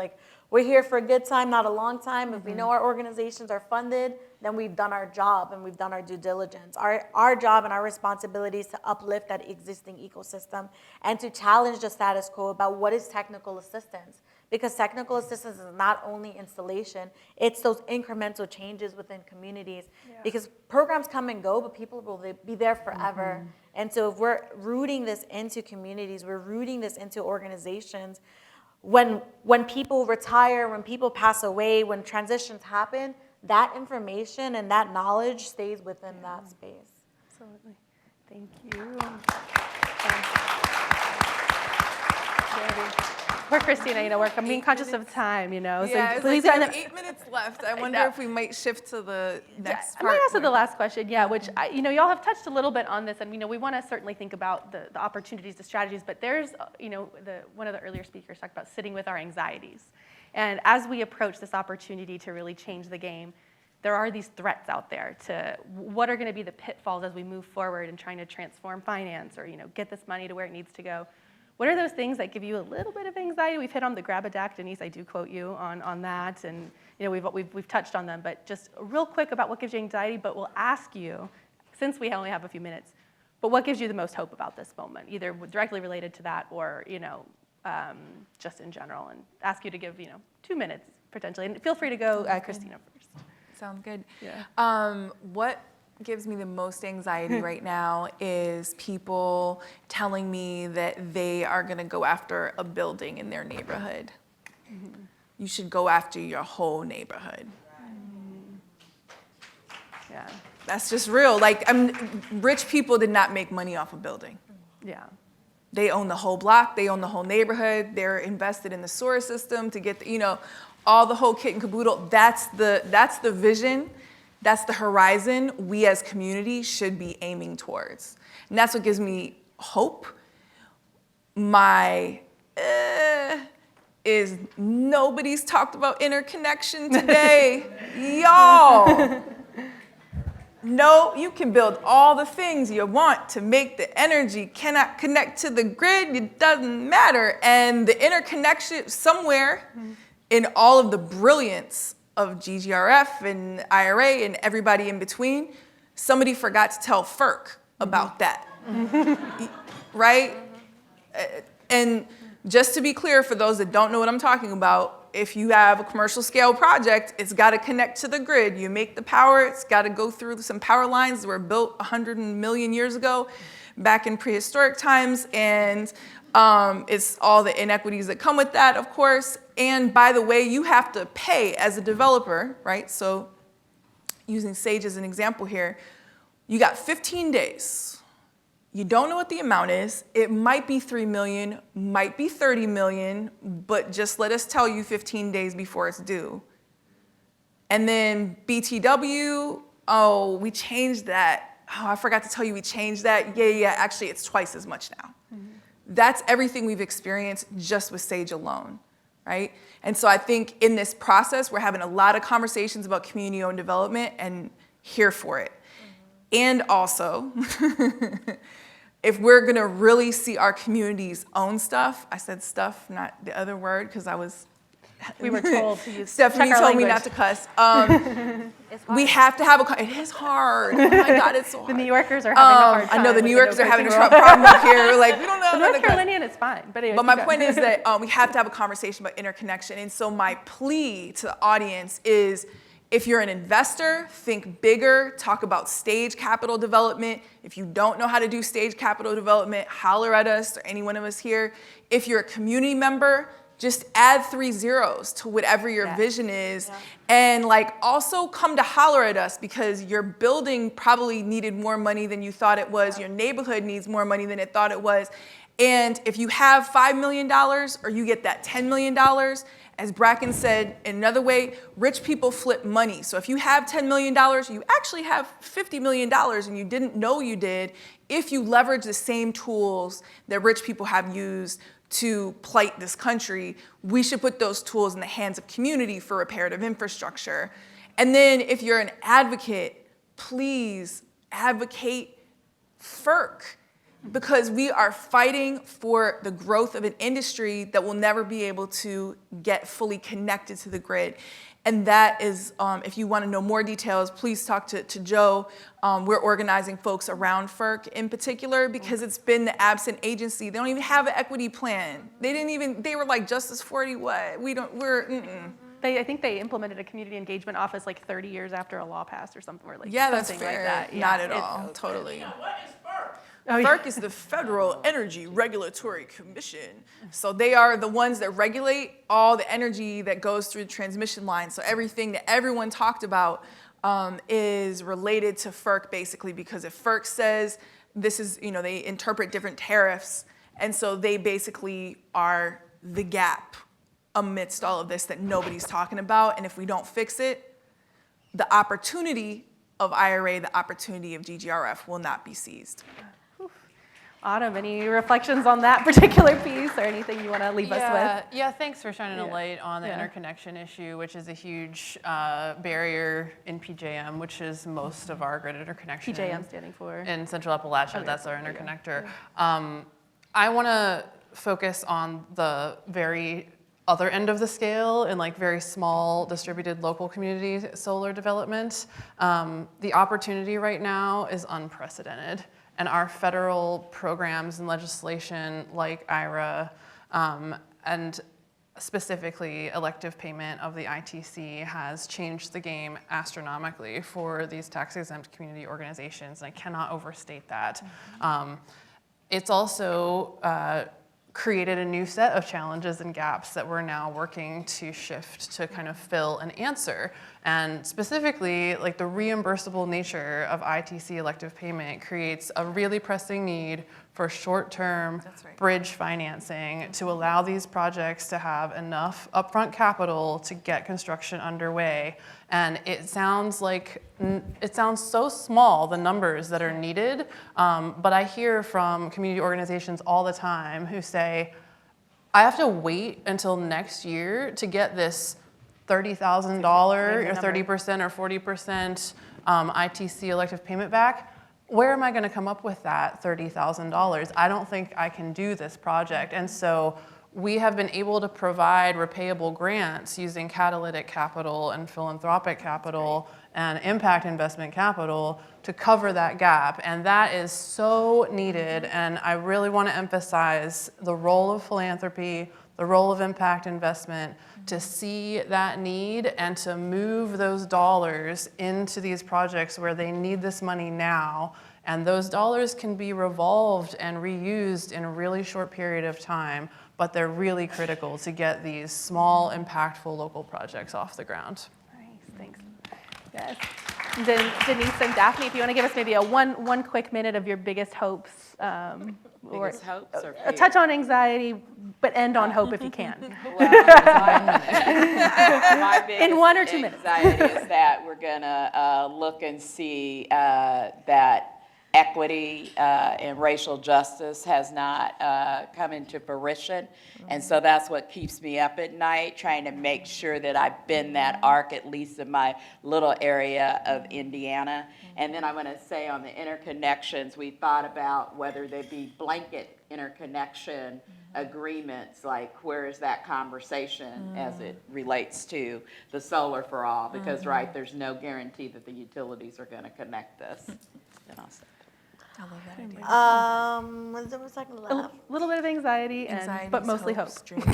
we're here for a good time, not a long time. If we know our organizations are funded, then we've done our job and we've done our due diligence. Our job and our responsibility is to uplift that existing ecosystem and to challenge the status quo about what is technical assistance. Because technical assistance is not only installation, it's those incremental changes within communities. Yeah. Because programs come and go, but people will be there forever. And so if we're rooting this into communities, we're rooting this into organizations, when people retire, when people pass away, when transitions happen, that information and that knowledge stays within that space. Absolutely. Thank you. Poor Christina, we're being conscious of time, Yeah, so please. We have 8 minutes left. I wonder if we might shift to the next part. I might ask the last question, which, y'all have touched a little bit on this, and, we want to certainly think about the opportunities, the strategies, but there's, one of the earlier speakers talked about sitting with our anxieties. And as we approach this opportunity to really change the game, there are these threats out there to what are going to be the pitfalls as we move forward in trying to transform finance or, get this money to where it needs to go. What are those things that give you a little bit of anxiety? We've hit on the grab a DAC, Denise, I do quote you on that, and we've touched on them, but just real quick about what gives you anxiety, but we'll ask you, since we only have a few minutes, but what gives you the most hope about this moment, either directly related to that or, just in general, and ask you to give, 2 minutes potentially, and feel free to go, Christina first. Sounds good. Yeah. What gives me the most anxiety right now is people telling me that they are going to go after a building in their neighborhood. You should go after your whole neighborhood. Yeah. That's just real. Rich people did not make money off a building. Yeah. They own the whole block. They own the whole neighborhood. They're invested in the sewer system to get all the whole kit and caboodle. That's the vision. That's the horizon we as community should be aiming towards. And that's what gives me hope. My is nobody's talked about interconnection today. Y'all. No, you can build all the things you want to make the energy cannot connect to the grid. It doesn't matter. And the interconnection somewhere in all of the brilliance of GGRF and IRA and everybody in between, somebody forgot to tell FERC about that, right? And just to be clear, for those that don't know what I'm talking about, if you have a commercial scale project, it's got to connect to the grid. You make the power, it's got to go through some power lines that were built 100 million years ago, back in prehistoric times, and it's all the inequities that come with that, of course. And by the way, you have to pay as a developer, right? So using Sage as an example here, you got 15 days. You don't know what the amount is. It might be 3 million, might be 30 million, but just let us tell you 15 days before it's due. And then BTW, oh, we changed that. Oh, I forgot to tell you we changed that. Yeah, actually it's twice as much now. That's everything we've experienced just with Sage alone, right? And so I think in this process, we're having a lot of conversations about community-owned development and here for it. And also, if we're gonna really see our communities own stuff, I said stuff, not the other word, because I was. We were told to use. Stephanie check our told me language. not to cuss. We have to have it is hard. Oh my God, it's so hard. The New Yorkers are having a hard time. I know the with New no Yorkers are having a cursing rule. problem up here. Like, we don't know how The to North cuss. Carolinian is fine, but anyways, But my keep point going. is that we have to have a conversation about interconnection. And so my plea to the audience is, if you're an investor, think bigger, talk about stage capital development. If you don't know how to do stage capital development, holler at us or any one of us here. If you're a community member, just add 3 zeros to whatever your vision is. And like also come to holler at us, because your building probably needed more money than you thought it was. Your neighborhood needs more money than it thought it was. And if you have $5 million or you get that $10 million, as Bracken said in another way, rich people flip money. So if you have $10 million, you actually have $50 million and you didn't know you did, if you leverage the same tools that rich people have used to plight this country. We should put those tools in the hands of community for reparative infrastructure. And then if you're an advocate, please advocate FERC, because we are fighting for the growth of an industry that will never be able to get fully connected to the grid. And that is, if you want to know more details, please talk to Joe. We're organizing folks around FERC in particular, because it's been the absent agency. They don't even have an equity plan. They were like, Justice 40, what? I think they implemented a community engagement office like 30 years after a law passed or something. Or like Yeah, that's something fair. like that. Yeah, Not at all, totally. What is FERC? FERC is the Federal Energy Regulatory Commission. So they are the ones that regulate all the energy that goes through the transmission line. So everything that everyone talked about is related to FERC, basically, because if FERC says this is, they interpret different tariffs, and so they basically are the gap amidst all of this that nobody's talking about. And if we don't fix it, the opportunity of IRA, the opportunity of GGRF will not be seized. Autumn, any reflections on that particular piece or anything you want to leave us with? Yeah, thanks for shining a light on the interconnection issue, which is a huge barrier in PJM, which is most of our grid interconnection. PJM standing for? In Central Appalachia, that's our interconnector. I want to focus on the very other end of the scale in like very small distributed local community solar development. The opportunity right now is unprecedented. And our federal programs and legislation like IRA and specifically elective payment of the ITC has changed the game astronomically for these tax-exempt community organizations, and I cannot overstate that. It's also created a new set of challenges and gaps that we're now working to shift to kind of fill and answer. And specifically, like the reimbursable nature of ITC elective payment creates a really pressing need for short-term bridge financing to allow these projects to have enough upfront capital to get construction underway. And it sounds so small, the numbers that are needed, but I hear from community organizations all the time who say, I have to wait until next year to get this $30,000 or 30% or 40% ITC elective payment back. Where am I going to come up with that $30,000? I don't think I can do this project. And so we have been able to provide repayable grants using catalytic capital and philanthropic capital and impact investment capital to cover that gap. And that is so needed. And I really want to emphasize the role of philanthropy, the role of impact investment, to see that need and to move those dollars into these projects where they need this money now. And those dollars can be revolved and reused in a really short period of time, but they're really critical to get these small, impactful local projects off the ground. Nice, thanks. Yes. Then Denise and Daphne, if you want to give us maybe a one quick minute of your biggest hopes. Biggest hopes or A touch on anxiety, but end on hope if you can. Well, my biggest In 1 or 2 minutes. anxiety is that we're gonna look and see that equity and racial justice has not come into fruition. And so that's what keeps me up at night, trying to make sure that I bend that arc, at least in my little area of Indiana. And then I want to say on the interconnections, we thought about whether there be blanket interconnection agreements, like where is that conversation as it relates to the solar for all? Because, right, there's no guarantee that the utilities are going to connect this. And I'll say. I love that idea. What's the second A laugh? little bit of anxiety, but mostly hope. hopes, dreams.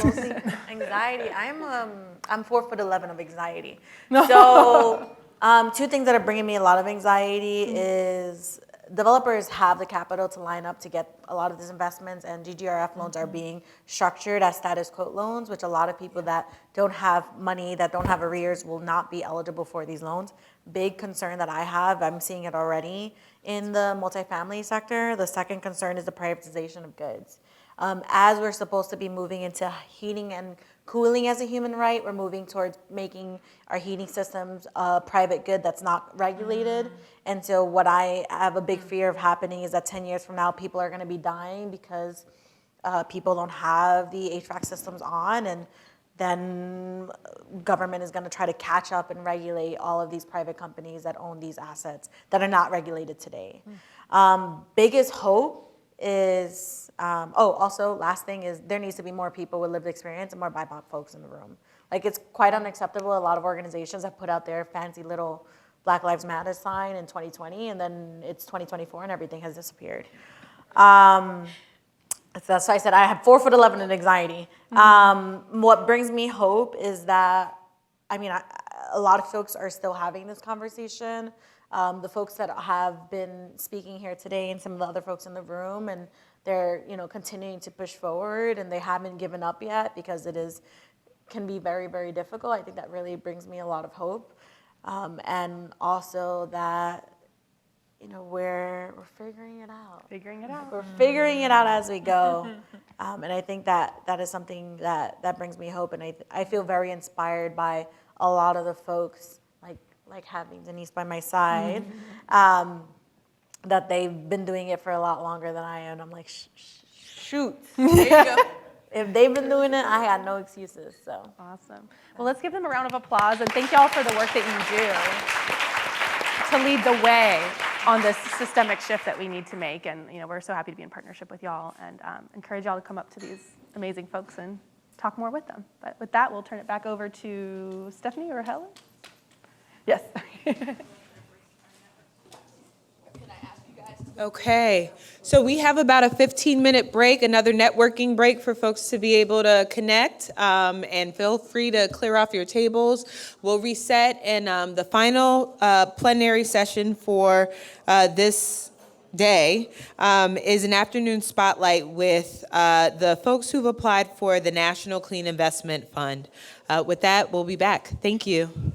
Anxiety. I'm 4'11" of anxiety. So two things that are bringing me a lot of anxiety is developers have the capital to line up to get a lot of these investments, and GGRF loans are being structured as status quo loans, which a lot of people that don't have money, that don't have arrears, will not be eligible for these loans. Big concern that I have, I'm seeing it already in the multifamily sector. The second concern is the privatization of goods. As we're supposed to be moving into heating and cooling as a human right, we're moving towards making our heating systems a private good that's not regulated. And so what I have a big fear of happening is that 10 years from now, people are gonna be dying because people don't have the HVAC systems on, and then government is gonna try to catch up and regulate all of these private companies that own these assets that are not regulated today. Biggest hope is, also last thing is there needs to be more people with lived experience and more BIPOC folks in the room. Like, it's quite unacceptable. A lot of organizations have put out their fancy little Black Lives Matter sign in 2020, and then it's 2024 and everything has disappeared. That's why I said I have 4'11" in anxiety. What brings me hope is that, a lot of folks are still having this conversation. The folks that have been speaking here today and some of the other folks in the room, and they're continuing to push forward, and they haven't given up yet, because can be very, very difficult. I think that really brings me a lot of hope. And also that we're figuring it out. We're figuring it out as we go. And I think that is something that brings me hope. And I feel very inspired by a lot of the folks, like having Denise by my side, that they've been doing it for a lot longer than I am. I'm like, shoot. There you go. If they've been doing it, I got no excuses. So Awesome. Well, let's give them a round of applause, and thank y'all for the work that you do to lead the way on this systemic shift that we need to make. And we're so happy to be in partnership with y'all, and encourage y'all to come up to these amazing folks and talk more with them. But with that, we'll turn it back over to Stephanie or Helen. Yes. Okay, so we have about a 15-minute break, another networking break for folks to be able to connect, and feel free to clear off your tables. We'll reset, and the final plenary session for this day is an afternoon spotlight with the folks who've applied for the National Clean Investment Fund. With that, we'll be back. Thank you.